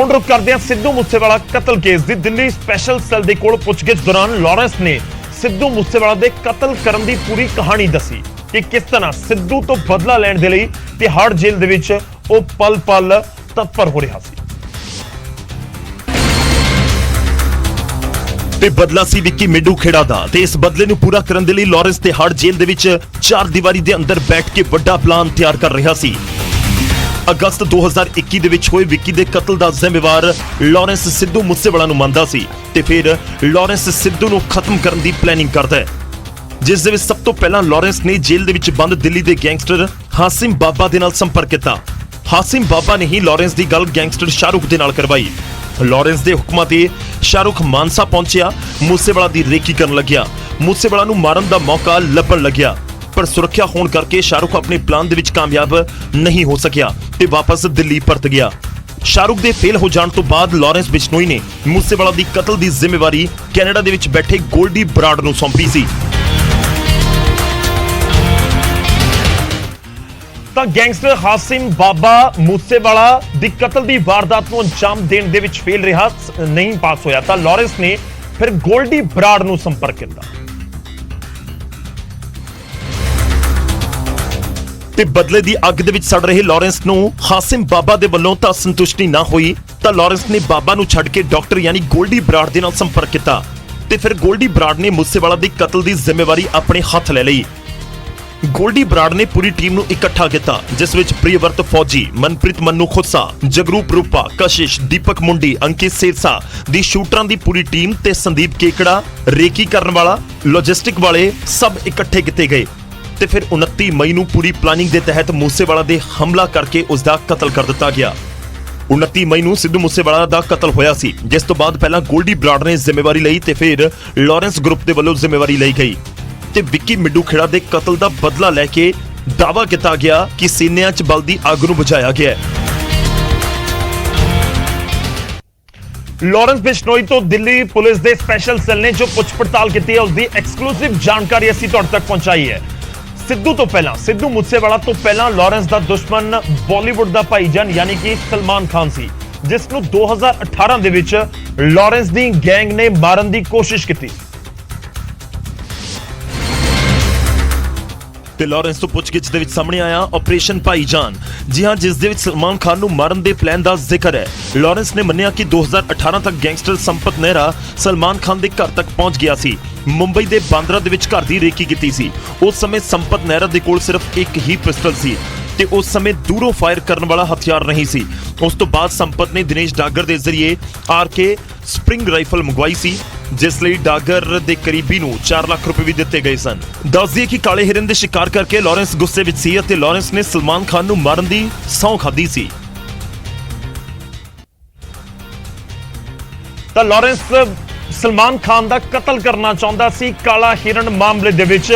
ਹੁਣ रुख करते हैं सिद्धू मूसेवाला कतल केस की। दिल्ली स्पैशल सैल के कोल पुछगिछ दौरान लॉरेंस ने सिद्धू मूसेवाला के कतल करने की पूरी कहानी दसी कि किस तरह सिद्धू तो बदला लैण दे लई तिहाड़ जेल दे विच ओ पल पल तत्पर हो रहा सी। ते बदला सी विक्की मिड्डू खेड़ा दा ते इस बदले नूं पूरा करन दे लई लॉरेंस तिहाड़ जेल दे विच चार दीवारी दे अंदर बैठ के वड्डा प्लान तैयार कर रहा सी। अगस्त 2021 ਦੇ ਵਿੱਚ ਹੋਏ ਵਿੱਕੀ ਦੇ ਕਤਲ ਦਾ ਜ਼ਿੰਮੇਵਾਰ ਲਾਰੈਂਸ ਸਿੱਧੂ ਮੂਸੇਵਾਲਾ ਨੂੰ ਮੰਨਦਾ ਸੀ ਤੇ ਫਿਰ ਲਾਰੈਂਸ ਸਿੱਧੂ ਨੂੰ ਖਤਮ ਕਰਨ ਦੀ ਪਲੈਨਿੰਗ ਕਰਦਾ ਹੈ, ਜਿਸ ਦੇ ਵਿੱਚ ਸਭ ਤੋਂ ਪਹਿਲਾਂ ਲਾਰੈਂਸ ਨੇ ਜੇਲ੍ਹ ਦੇ ਵਿੱਚ ਬੰਦ ਦਿੱਲੀ ਦੇ ਗੈਂਗਸਟਰ ਹਾਸਿਮ ਬਾਬਾ ਦੇ ਨਾਲ ਸੰਪਰਕ ਕੀਤਾ। ਹਾਸਿਮ ਬਾਬਾ ਨੇ ਹੀ ਲਾਰੈਂਸ ਦੀ ਗੱਲ ਗੈਂਗਸਟਰ ਸ਼ਾਹਰੁਖ ਦੇ ਨਾਲ ਕਰਵਾਈ। ਲਾਰੈਂਸ ਦੇ ਹੁਕਮਾਂ ਤੇ ਸ਼ਾਹਰੁਖ ਮਾਨਸਾ ਪਹੁੰਚਿਆ, ਮੂਸੇਵਾਲਾ ਦੀ ਰੇਕੀ ਕਰਨ ਲੱਗਿਆ, ਮੂਸੇਵਾਲਾ ਨੂੰ ਮਾਰਨ ਦਾ ਮੌਕਾ ਲੱਭਣ ਲੱਗਿਆ, पर सुरक्षा होने करके शाहरुख अपने प्लान दे विच कामयाब नहीं हो सकिया ते वापस दिल्ली परत गया। शाहरुख दे फेल हो जाने तो बाद लॉरेंस बिश्नोई ने मूसेवाला दी कतल दी जिम्मेवारी कैनेडा दे विच बैठे गोल्डी बराड़ नूं सौंपी सी। तां गैंगस्टर हासिम बाबा मूसेवाला दी कतल दी वारदात नूं अंजाम देण दे विच फेल रहा नहीं पास होया तां लॉरेंस ने फिर गोल्डी बराड़ नूं संपर्क किया ਤੇ ਬਦਲੇ ਦੀ ਅੱਗ ਦੇ ਵਿੱਚ ਸੜ ਰਹੇ ਲਾਰੈਂਸ ਨੂੰ ਹਾਸਿਮ ਬਾਬਾ ਦੇ ਵੱਲੋਂ ਤਾਂ ਸੰਤੁਸ਼ਟੀ ਨਾ ਹੋਈ ਤਾਂ ਲਾਰੈਂਸ ਨੇ ਬਾਬਾ ਨੂੰ ਛੱਡ ਕੇ ਡਾਕਟਰ ਯਾਨੀ ਗੋਲਡੀ ਬਰਾੜ ਦੇ ਨਾਲ ਸੰਪਰਕ ਕੀਤਾ ਤੇ ਫਿਰ ਗੋਲਡੀ ਬਰਾੜ ਨੇ ਮੂਸੇਵਾਲਾ ਦੀ ਕਤਲ ਦੀ ਜ਼ਿੰਮੇਵਾਰੀ ਆਪਣੇ ਹੱਥ ਲੈ ਲਈ। ਗੋਲਡੀ ਬਰਾੜ ਨੇ ਪੂਰੀ ਟੀਮ ਨੂੰ ਇਕੱਠਾ ਕੀਤਾ, ਜਿਸ ਵਿੱਚ ਪ੍ਰਿਯਵਰਤ ਫੌਜੀ, ਮਨਪ੍ਰੀਤ ਮੰਨੂ ਖੁੱਸਾ, ਜਗਰੂਪ ਰੂਪਾ, ਕਸ਼ਿਸ਼, ਦੀਪਕ ਮੁੰਡੀ, ਅੰਕਿਤ ਸੇਰਸਾ ਦੀ ਸ਼ੂਟਰਾਂ ਦੀ ਪੂਰੀ ਟੀਮ ਤੇ ਸੰਦੀਪ ਕੇਕੜਾ, ਰੇਕੀ ਕਰਨ ਵਾਲਾ, ਲੌਜਿਸਟਿਕ ਵਾਲੇ ਸਭ ਇਕੱਠੇ ਕੀਤੇ ਗਏ ਤੇ ਫਿਰ 29 ਮਈ ਨੂੰ ਪੂਰੀ ਪਲਾਨਿੰਗ ਦੇ ਤਹਿਤ ਮੂਸੇਵਾਲਾ ਦੇ ਹਮਲਾ ਕਰਕੇ ਉਸ ਦਾ ਕਤਲ ਕਰ ਦਿੱਤਾ ਗਿਆ। 29 ਮਈ ਨੂੰ ਸਿੱਧੂ ਮੂਸੇਵਾਲਾ ਦਾ ਕਤਲ ਹੋਇਆ ਸੀ, ਜਿਸ ਤੋਂ ਬਾਅਦ ਪਹਿਲਾਂ ਗੋਲਡੀ ਬਰਾੜ ਨੇ ਜ਼ਿੰਮੇਵਾਰੀ ਲਈ ਤੇ ਫਿਰ ਲਾਰੈਂਸ ਗਰੁੱਪ ਦੇ ਵੱਲੋਂ ਜ਼ਿੰਮੇਵਾਰੀ ਲਈ ਗਈ ਤੇ ਵਿੱਕੀ ਮਿੱਡੂ ਖੇੜਾ ਦੇ ਕਤਲ ਦਾ ਬਦਲਾ ਲੈ ਕੇ ਦਾਅਵਾ ਕੀਤਾ ਗਿਆ ਕਿ ਸੀਨਿਆਂ 'ਚ ਬਲਦੀ ਅੱਗ ਨੂੰ ਬੁਝਾਇਆ ਗਿਆ ਹੈ। लॉरेंस बिश्नोई तो दिल्ली पुलिस के स्पैशल सैल ने जो पुछ पड़ताल की है उसकी एक्सक्लूसिव जानकारी असीं तुहाडे तक पहुंचाई है। सिद्धू मूसेवाला तो पहला लॉरेंस दा दुश्मन बॉलीवुड दा भाईजान यानी कि सलमान खान सी, जिसनूं 2018 दे विच लॉरेंस दी गैंग ने मारन दी कोशिश की। ਤੇ ਲਾਰੈਂਸ ਤੋਂ ਪੁੱਛਗਿੱਛ ਦੇ ਵਿੱਚ ਸਾਹਮਣੇ ਆਇਆ ਆਪਰੇਸ਼ਨ ਭਾਈਜਾਨ, ਜੀ ਹਾਂ, ਜਿਸ ਦੇ ਵਿੱਚ ਸਲਮਾਨ ਖਾਨ ਨੂੰ ਮਾਰਨ ਦੇ ਪਲਾਨ ਦਾ ਜ਼ਿਕਰ ਹੈ। ਲਾਰੈਂਸ ਨੇ ਮੰਨਿਆ ਕਿ 2018 ਤੱਕ ਗੈਂਗਸਟਰ ਸੰਪਤ ਨਹਿਰਾ ਸਲਮਾਨ ਖਾਨ ਦੇ ਘਰ ਤੱਕ ਪਹੁੰਚ ਗਿਆ ਸੀ, ਮੁੰਬਈ ਦੇ ਬਾਂਦਰਾ ਦੇ ਵਿੱਚ ਘਰ ਦੀ ਰੇਕੀ ਕੀਤੀ ਸੀ। ਉਸ ਸਮੇਂ ਸੰਪਤ ਨਹਿਰਾ ਦੇ ਕੋਲ ਸਿਰਫ ਇੱਕ ਹੀ ਪਿਸਟਲ ਸੀ ਤੇ ਉਸ ਸਮੇਂ ਦੂਰੋਂ ਫਾਇਰ ਕਰਨ ਵਾਲਾ ਹਥਿਆਰ ਨਹੀਂ ਸੀ। ਉਸ ਤੋਂ ਬਾਅਦ ਸੰਪਤ ਨੇ ਦਿਨੇਸ਼ ਡਾਗਰ ਦੇ ਜ਼ਰੀਏ ਆਰਕੇ ਸਪਰਿੰਗ ਰਾਈਫਲ ਮੰਗਵਾਈ ਸੀ, ਜਿਸ ਲਈ ਡਾਗਰ ਦੇ ਕਰੀਬੀ ਨੂੰ 4 ਲੱਖ ਰੁਪਏ ਵੀ ਦਿੱਤੇ ਗਏ ਸਨ। ਦੱਸ ਦਈਏ ਕਿ ਕਾਲੇ ਹਿਰਨ ਦੇ ਸ਼ਿਕਾਰ ਕਰਕੇ ਲਾਰੈਂਸ ਗੁੱਸੇ ਵਿੱਚ ਸੀ ਅਤੇ ਲਾਰੈਂਸ ਨੇ ਸਲਮਾਨ ਖਾਨ ਨੂੰ ਮਾਰਨ ਦੀ ਸਹੁੰ ਖਾਧੀ ਸੀ। ਤਾਂ ਲਾਰੈਂਸ ਸਲਮਾਨ ਖਾਨ ਦਾ ਕਤਲ ਕਰਨਾ ਚਾਹੁੰਦਾ ਸੀ ਕਾਲਾ ਹਿਰਨ ਮਾਮਲੇ ਦੇ ਵਿੱਚ,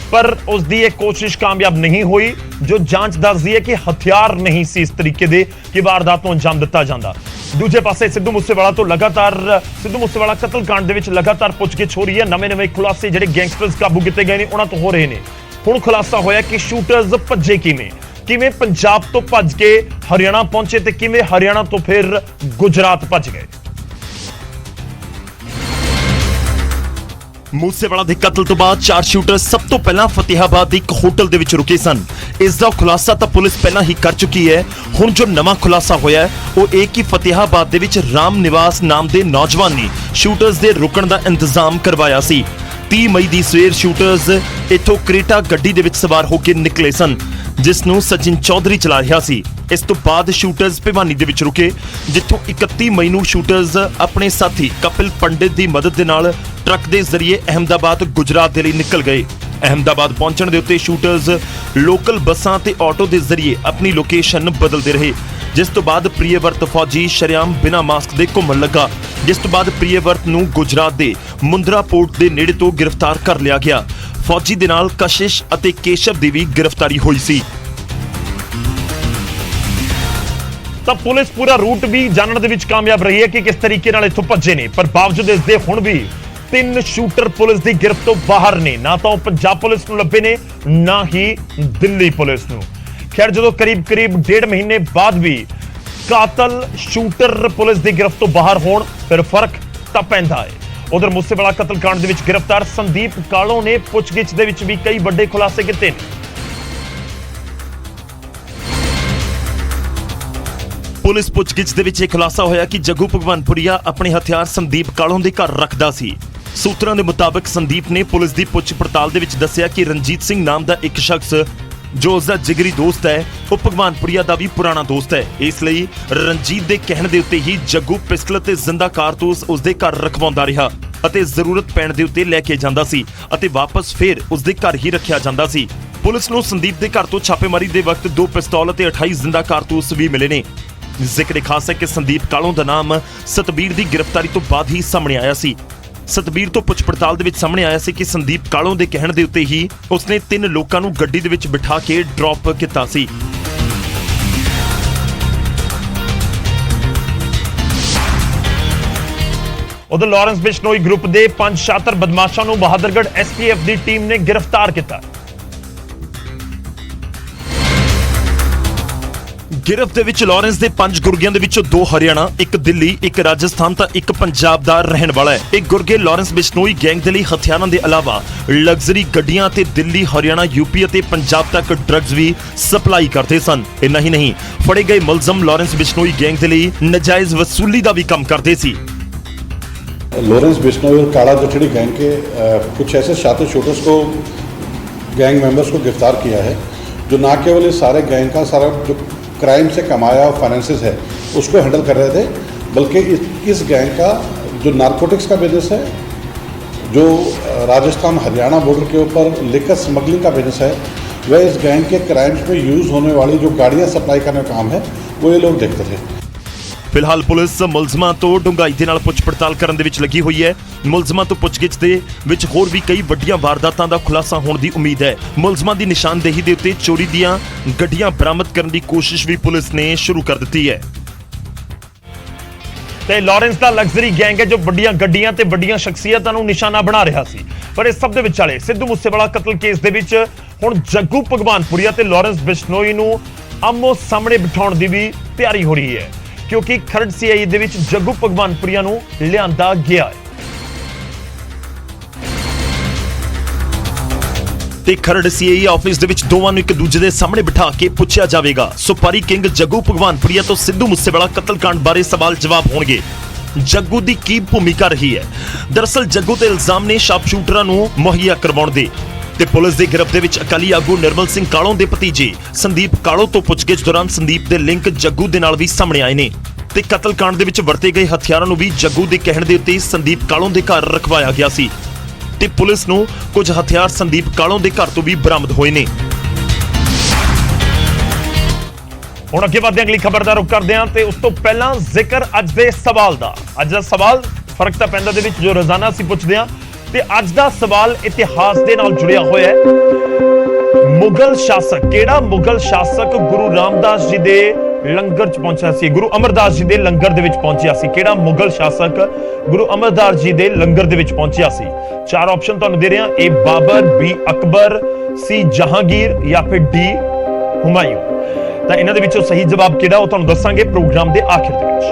पर उसकी यह कोशिश कामयाब नहीं हुई। जो जांच दसदी है कि हथियार नहीं सी इस तरीके दे कि वारदात नूं अंजाम दिता जांदा। दूजे पासे सिद्धू मूसेवाला तो लगातार सिद्धू मूसेवाला कतल कांड दे विच लगातार पुछगिछ हो रही है। नवे खुलासे जिहड़े गैंगस्टर्स काबू कीते गए ने उन्हां तो हो रहे ने। हुण खुलासा होया कि शूटर्स भज्जे किवें पंजाब तो भज के हरियाणा पहुंचे ते किवें हरियाणा तो फिर गुजरात भज गए। मूसेवाला ਦੇ ਕਤਲ ਤੋਂ ਬਾਅਦ 4 ਸ਼ੂਟਰ ਸਭ ਤੋਂ ਪਹਿਲਾਂ ਫਤਿਹਾਬਾਦ ਦੇ ਇੱਕ ਹੋਟਲ ਦੇ ਵਿੱਚ ਰੁਕੇ ਸਨ। ਇਸ ਦਾ ਖੁਲਾਸਾ ਤਾਂ ਪੁਲਿਸ ਪਹਿਲਾਂ ਹੀ ਕਰ ਚੁੱਕੀ ਹੈ। ਹੁਣ ਜੋ ਨਵਾਂ ਖੁਲਾਸਾ ਹੋਇਆ ਹੈ ਉਹ ਇਹ ਕਿ ਫਤਿਹਾਬਾਦ ਦੇ ਵਿੱਚ ਰਾਮ ਨਿਵਾਸ ਨਾਮ ਦੇ ਨੌਜਵਾਨ ਨੇ ਸ਼ੂਟਰਸ ਦੇ ਰੁਕਣ ਦਾ ਇੰਤਜ਼ਾਮ ਕਰਵਾਇਆ ਸੀ। 30 ਮਈ ਦੀ ਸਵੇਰ ਸ਼ੂਟਰਸ ਇੱਥੋਂ ਕ੍ਰੇਟਾ ਗੱਡੀ ਦੇ ਵਿੱਚ ਸਵਾਰ ਹੋ ਕੇ ਨਿਕਲੇ ਸਨ, ਜਿਸ ਨੂੰ ਸਚਿਨ ਚੌਧਰੀ ਚਲਾ ਰਿਹਾ ਸੀ। ਇਸ ਤੋਂ ਬਾਅਦ ਸ਼ੂਟਰਸ ਭਿਵਾਨੀ ਦੇ ਵਿੱਚ ਰੁਕੇ, ਜਿੱਥੋਂ 31 ਮਈ ਨੂੰ ਸ਼ੂਟਰਸ ਆਪਣੇ ਸਾਥੀ ਕਪਿਲ ਪੰਡਿਤ ਦੀ ਮਦਦ ਦੇ ਨਾਲ ਟਰੱਕ ਦੇ ਜ਼ਰੀਏ ਅਹਿਮਦਾਬਾਦ ਗੁਜਰਾਤ ਦੇ ਲਈ ਨਿਕਲ ਗਏ। ਅਹਿਮਦਾਬਾਦ ਪਹੁੰਚਣ ਦੇ ਉੱਤੇ ਸ਼ੂਟਰਸ ਲੋਕਲ ਬੱਸਾਂ ਤੇ ਆਟੋ ਦੇ ਜ਼ਰੀਏ ਆਪਣੀ ਲੋਕੇਸ਼ਨ ਬਦਲਦੇ ਰਹੇ, ਜਿਸ ਤੋਂ ਬਾਅਦ ਪ੍ਰਿਯਵਰਤ ਫੌਜੀ ਸ਼ਰੇਆਮ ਬਿਨਾਂ ਮਾਸਕ ਦੇ ਘੁੰਮਣ ਲੱਗਾ, ਜਿਸ ਤੋਂ ਬਾਅਦ ਪ੍ਰਿਯਵਰਤ ਨੂੰ ਗੁਜਰਾਤ ਦੇ ਮੁੰਦਰਾ ਪੋਰਟ ਦੇ ਨੇੜੇ ਤੋਂ ਗ੍ਰਿਫਤਾਰ ਕਰ ਲਿਆ ਗਿਆ। ਫੌਜੀ ਦੇ ਨਾਲ ਕਸ਼ਿਸ਼ ਅਤੇ ਕੇਸ਼ਵ ਦੀ ਵੀ ਗ੍ਰਿਫਤਾਰੀ ਹੋਈ ਸੀ। ਤਾਂ ਪੁਲਿਸ ਪੂਰਾ रूट भी जानने ਦੇ ਵਿੱਚ ਕਾਮਯਾਬ ਰਹੀ ਹੈ ਕਿ ਕਿਸ ਤਰੀਕੇ ਨਾਲ ਇੱਥੋਂ ਭੱਜੇ ਨੇ, ਪਰ ਬਾਵਜੂਦ ਇਸ ਦੇ ਹੁਣ ਵੀ 3 ਸ਼ੂਟਰ ਪੁਲਿਸ ਦੀ ਗਿਰਫਤ ਤੋਂ ਬਾਹਰ ਨੇ। ਨਾ ਤਾਂ ਪੰਜਾਬ ਪੁਲਿਸ ਨੂੰ ਲੱਭੇ ਨੇ, ਨਾ ਹੀ ਦਿੱਲੀ ਪੁਲਿਸ ਨੂੰ। खैर जो करीब 1.5 महीने बाद भी ਕਾਤਲ ਸ਼ੂਟਰ ਪੁਲਿਸ ਦੀ ਗ੍ਰਿਫਤ ਤੋਂ ਬਾਹਰ ਹੋਣ ਫਿਰ ਫਰਕ ਤਾਂ ਪੈਂਦਾ ਹੈ। ਉਧਰ ਮੂਸੇਵਾਲਾ ਕਤਲकांड ਦੇ ਵਿੱਚ ਗ੍ਰਿਫਤਾਰ ਸੰਦੀਪ ਕਾਲੋਂ ਨੇ ਪੁੱਛਗਿੱਛ ਦੇ ਵਿੱਚ ਵੀ ਕਈ ਵੱਡੇ ਖੁਲਾਸੇ ਕੀਤੇ ਨੇ। ਪੁਲਿਸ ਪੁੱਛਗਿੱਛ ਦੇ ਵਿੱਚ ਇਹ ਖੁਲਾਸਾ ਹੋਇਆ ਕਿ ਜੱਗੂ ਭਗਵਾਨਪੁਰੀਆ ਆਪਣੇ ਹਥਿਆਰ ਸੰਦੀਪ ਕਾਲੋਂ ਦੇ ਘਰ ਰੱਖਦਾ ਸੀ। ਸੂਤਰਾਂ ਦੇ ਮੁਤਾਬਕ ਸੰਦੀਪ ਨੇ ਪੁਲਿਸ ਦੀ ਪੁੱਛ ਪੜਤਾਲ ਦੇ ਵਿੱਚ ਦੱਸਿਆ ਕਿ ਰਣਜੀਤ ਸਿੰਘ ਨਾਮ ਦਾ ਇੱਕ ਸ਼ਖਸ ਜੋ ਉਸਦਾ ਜਿਗਰੀ ਦੋਸਤ ਹੈ ਉਹ ਭਗਵਾਨਪੁਰੀਆ ਦਾ ਵੀ ਪੁਰਾਣਾ ਦੋਸਤ ਹੈ। ਇਸ ਲਈ ਰਣਜੀਤ ਦੇ ਕਹਿਣ ਦੇ ਉੱਤੇ ਹੀ ਜੱਗੂ ਪਿਸਟਲ ਤੇ ਜ਼ਿੰਦਾ ਕਾਰਤੂਸ ਉਸਦੇ ਘਰ ਰਖਵਾਉਂਦਾ ਰਿਹਾ ਅਤੇ ਜ਼ਰੂਰਤ ਪੈਣ ਦੇ ਉੱਤੇ ਲੈ ਕੇ ਜਾਂਦਾ ਸੀ ਅਤੇ ਵਾਪਸ ਫਿਰ ਉਸਦੇ ਘਰ ਹੀ ਰੱਖਿਆ ਜਾਂਦਾ ਸੀ। ਪੁਲਿਸ ਨੂੰ ਸੰਦੀਪ ਦੇ ਘਰ ਤੋਂ ਛਾਪੇਮਾਰੀ ਦੇ ਵਕਤ 2 ਪਿਸਤੌਲ ਅਤੇ 28 ਜ਼ਿੰਦਾ ਕਾਰਤੂਸ ਵੀ ਮਿਲੇ ਨੇ। ਜ਼ਿਕਰ ਖਾਸ ਹੈ ਕਿ ਸੰਦੀਪ ਕਾਲੋਂ ਦਾ ਨਾਮ ਸਤਬੀਰ ਦੀ ਗ੍ਰਿਫਤਾਰੀ ਤੋਂ ਬਾਅਦ ਹੀ ਸਾਹਮਣੇ ਆਇਆ ਸੀ। ਸਤਬੀਰ ਤੋਂ ਪੁੱਛ ਪੜਤਾਲ ਦੇ ਵਿੱਚ ਸਾਹਮਣੇ ਆਇਆ ਸੀ ਕਿ ਸੰਦੀਪ ਕਾਲੋਂ ਦੇ ਕਹਿਣ ਦੇ ਉੱਤੇ ਹੀ ਉਸਨੇ 3 ਲੋਕਾਂ ਨੂੰ ਗੱਡੀ ਦੇ ਵਿੱਚ ਬਿਠਾ ਕੇ ਡ੍ਰੌਪ ਕੀਤਾ ਸੀ। ਉਧਰ ਲਾਰੈਂਸ ਬਿਸ਼ਨੋਈ ਗਰੁੱਪ ਦੇ 5 ਸ਼ਾਤਰ ਬਦਮਾਸ਼ਾਂ ਨੂੰ ਬਹਾਦਰਗੜ੍ਹ ਐਸਟੀਐਫ ਦੀ ਟੀਮ ਨੇ ਗ੍ਰਿਫਤਾਰ ਕੀਤਾ। ਗਿਰਫਤ ਦੇ ਵਿੱਚ ਲਾਰੈਂਸ ਦੇ 5 ਗੁਰਗਿਆਂ ਦੇ ਵਿੱਚੋਂ 2 ਹਰਿਆਣਾ, 1 ਦਿੱਲੀ, 1 ਰਾਜਸਥਾਨ ਤਾਂ 1 ਪੰਜਾਬ ਦਾ ਰਹਿਣ ਵਾਲਾ ਹੈ। ਇਹ ਗੁਰਗੇ ਲਾਰੈਂਸ ਬਿਸ਼ਨੋਈ ਗੈਂਗ ਦੇ ਲਈ ਹਥਿਆਰਾਂ ਦੇ ਇਲਾਵਾ ਲਗਜ਼ਰੀ ਗੱਡੀਆਂ ਤੇ ਦਿੱਲੀ, ਹਰਿਆਣਾ, ਯੂਪੀ ਅਤੇ ਪੰਜਾਬ ਤੱਕ ਡਰੱਗਸ ਵੀ ਸਪਲਾਈ ਕਰਦੇ ਸਨ। ਇੰਨਾ ਹੀ ਨਹੀਂ, ਫੜੇ ਗਏ ਮੁਲਜ਼ਮ ਲਾਰੈਂਸ ਬਿਸ਼ਨੋਈ ਗੈਂਗ ਦੇ ਲਈ ਨਜਾਇਜ਼ ਵਸੂਲੀ ਦਾ ਵੀ ਕੰਮ ਕਰਦੇ ਸੀ। लॉरेंस बिश्नोई और काला जठड़ी गैंग के कुछ ऐसे शातिर शूटर्स को गैंग मेंबर्स को गिरफ्तार किया है जो ना केवल इस सारे गैंग का सारा जो क्राइम से कमाया फाइनेंसेस है उसको हैंडल कर रहे थे, बल्कि इस गैंग का जो नारकोटिक्स का बिजनेस है, जो राजस्थान हरियाणा बॉर्डर के ऊपर लिकर स्मगलिंग का बिजनेस है, वह इस गैंग के क्राइम्स में यूज़ होने वाली जो गाड़ियाँ सप्लाई करने का काम है वो ये लोग देखते थे। ਫਿਲਹਾਲ ਪੁਲਿਸ ਮੁਲਜ਼ਮਾਂ ਤੋਂ ਡੂੰਘਾਈ ਦੇ ਨਾਲ ਪੁੱਛ ਪੜਤਾਲ ਕਰਨ ਦੇ ਵਿੱਚ ਲੱਗੀ ਹੋਈ ਹੈ। ਮੁਲਜ਼ਮਾਂ ਤੋਂ ਪੁੱਛਗਿੱਛ ਦੇ ਵਿੱਚ ਹੋਰ ਵੀ ਕਈ ਵੱਡੀਆਂ ਵਾਰਦਾਤਾਂ ਦਾ ਖੁਲਾਸਾ ਹੋਣ ਦੀ ਉਮੀਦ ਹੈ। ਮੁਲਜ਼ਮਾਂ ਦੀ ਨਿਸ਼ਾਨਦੇਹੀ ਦੇ ਉੱਤੇ ਚੋਰੀ ਦੀਆਂ ਗੱਡੀਆਂ ਬਰਾਮਦ ਕਰਨ ਦੀ ਕੋਸ਼ਿਸ਼ ਵੀ ਪੁਲਿਸ ਨੇ ਸ਼ੁਰੂ ਕਰ ਦਿੱਤੀ ਹੈ। ਤੇ ਲਾਰੈਂਸ ਦਾ ਲਗਜ਼ਰੀ ਗੈਂਗ ਹੈ ਜੋ ਵੱਡੀਆਂ ਗੱਡੀਆਂ ਤੇ ਵੱਡੀਆਂ ਸ਼ਖਸੀਅਤਾਂ ਨੂੰ ਨਿਸ਼ਾਨਾ ਬਣਾ ਰਿਹਾ ਸੀ। ਪਰ ਇਸ ਸਭ ਦੇ ਵਿਚਾਲੇ ਸਿੱਧੂ ਮੂਸੇਵਾਲਾ ਕਤਲ ਕੇਸ ਦੇ ਵਿੱਚ ਹੁਣ ਜੱਗੂ ਭਗਵਾਨਪੁਰੀਆ ਤੇ ਲਾਰੈਂਸ ਬਿਸ਼ਨੋਈ ਨੂੰ ਆਮੋ ਸਾਹਮਣੇ ਬਿਠਾਉਣ ਦੀ ਵੀ ਤਿਆਰੀ ਹੋ ਰਹੀ ਹੈ, ਕਿਉਂਕਿ ਖਰੜ ਸੀਆਈ ਦੇ ਵਿੱਚ ਜੱਗੂ ਭਗਵਾਨਪੁਰੀਆ ਨੂੰ ਲਿਆਂਦਾ ਗਿਆ ਹੈ। ਤੇ ਖਰੜ ਸੀਆਈ ਆਫਿਸ ਦੇ ਵਿੱਚ ਦੋਵਾਂ ਨੂੰ ਇੱਕ ਦੂਜੇ ਦੇ ਸਾਹਮਣੇ ਬਿਠਾ ਕੇ ਪੁੱਛਿਆ ਜਾਵੇਗਾ। ਸੁਪਾਰੀ ਕਿੰਗ ਜੱਗੂ ਭਗਵਾਨਪੁਰੀਆ ਤੋਂ ਸਿੱਧੂ ਮੂਸੇਵਾਲਾ ਕਤਲकांड ਬਾਰੇ ਸਵਾਲ ਜਵਾਬ ਹੋਣਗੇ। ਜੱਗੂ ਦੀ ਕੀ ਭੂਮਿਕਾ ਰਹੀ ਹੈ? ਦਰਅਸਲ ਜੱਗੂ ਤੇ ਇਲਜ਼ਾਮ ਨੇ ਸ਼ਾਰਪ ਸ਼ੂਟਰਾਂ ਨੂੰ ਮੁਹੱਈਆ ਕਰਵਾਉਣ ਦੇ। ਤੇ ਪੁਲਿਸ ਦੀ ਗਿਰਫਤ ਦੇ ਵਿੱਚ ਅਕਾਲੀ ਆਗੂ ਨਿਰਮਲ ਸਿੰਘ ਕਾਲੋਂ ਦੇ ਭਤੀਜੇ ਸੰਦੀਪ ਕਾਲੋਂ ਤੋਂ ਪੁੱਛਗਿੱਛ ਦੌਰਾਨ ਸੰਦੀਪ ਦੇ ਲਿੰਕ ਜੱਗੂ ਦੇ ਨਾਲ ਵੀ ਸਾਹਮਣੇ ਆਏ ਨੇ। ਤੇ ਕਤਲकांड ਦੇ ਵਿੱਚ ਵਰਤੇ ਗਏ ਹਥਿਆਰਾਂ ਨੂੰ ਵੀ ਜੱਗੂ ਦੇ ਕਹਿਣ ਦੇ ਉੱਤੇ ਸੰਦੀਪ ਕਾਲੋਂ ਦੇ ਘਰ ਰਖਵਾਇਆ ਗਿਆ ਸੀ। ਤੇ ਪੁਲਿਸ ਨੂੰ ਕੁਝ ਹਥਿਆਰ ਸੰਦੀਪ ਕਾਲੋਂ ਦੇ ਘਰ ਤੋਂ ਵੀ ਬਰਾਮਦ ਹੋਏ ਨੇ। ਹੁਣ ਅੱਗੇ ਵਧਦੇ ਅਗਲੀ ਖਬਰ ਦਾ ਰੁਖ ਕਰਦੇ ਹਾਂ ਤੇ ਉਸ ਤੋਂ ਪਹਿਲਾਂ ਜ਼ਿਕਰ ਅੱਜ ਦੇ ਸਵਾਲ ਦਾ। ਅੱਜ ਦਾ ਸਵਾਲ ਫਰਕ ਤਾਂ ਪੈਂਦਾ ਦੇ ਵਿੱਚ ਜੋ ਰੋਜ਼ਾਨਾ ਅਸੀਂ ਪੁੱਛਦੇ ਹਾਂ, ਤੇ ਅੱਜ ਦਾ ਸਵਾਲ ਇਤਿਹਾਸ ਦੇ ਨਾਲ ਜੁੜਿਆ ਹੋਇਆ ਹੈ। ਮੁਗਲ ਸ਼ਾਸਕ ਕਿਹੜਾ ਮੁਗਲ ਸ਼ਾਸਕ ਗੁਰੂ ਰਾਮਦਾਸ ਜੀ ਦੇ ਲੰਗਰ 'ਚ ਪਹੁੰਚਿਆ ਸੀ? ਗੁਰੂ ਅਮਰਦਾਸ ਜੀ ਦੇ ਲੰਗਰ ਦੇ ਵਿੱਚ ਪਹੁੰਚਿਆ ਸੀ। ਕਿਹੜਾ ਮੁਗਲ ਸ਼ਾਸਕ ਗੁਰੂ ਅਮਰਦਾਸ ਜੀ ਦੇ ਲੰਗਰ ਦੇ ਵਿੱਚ ਪਹੁੰਚਿਆ ਸੀ? 4 ਆਪਸ਼ਨ ਤੁਹਾਨੂੰ ਦੇ ਰਿਹਾ। A Babur, B Akbar, C Jahangir ਜਾਂ ਫਿਰ D ਹੁਮਾਯੂੰ। ਤਾਂ ਇਹਨਾਂ ਦੇ ਵਿੱਚੋਂ ਸਹੀ ਜਵਾਬ ਕਿਹੜਾ ਉਹ ਤੁਹਾਨੂੰ ਦੱਸਾਂਗੇ ਪ੍ਰੋਗਰਾਮ ਦੇ ਆਖਿਰ ਦੇ ਵਿੱਚ।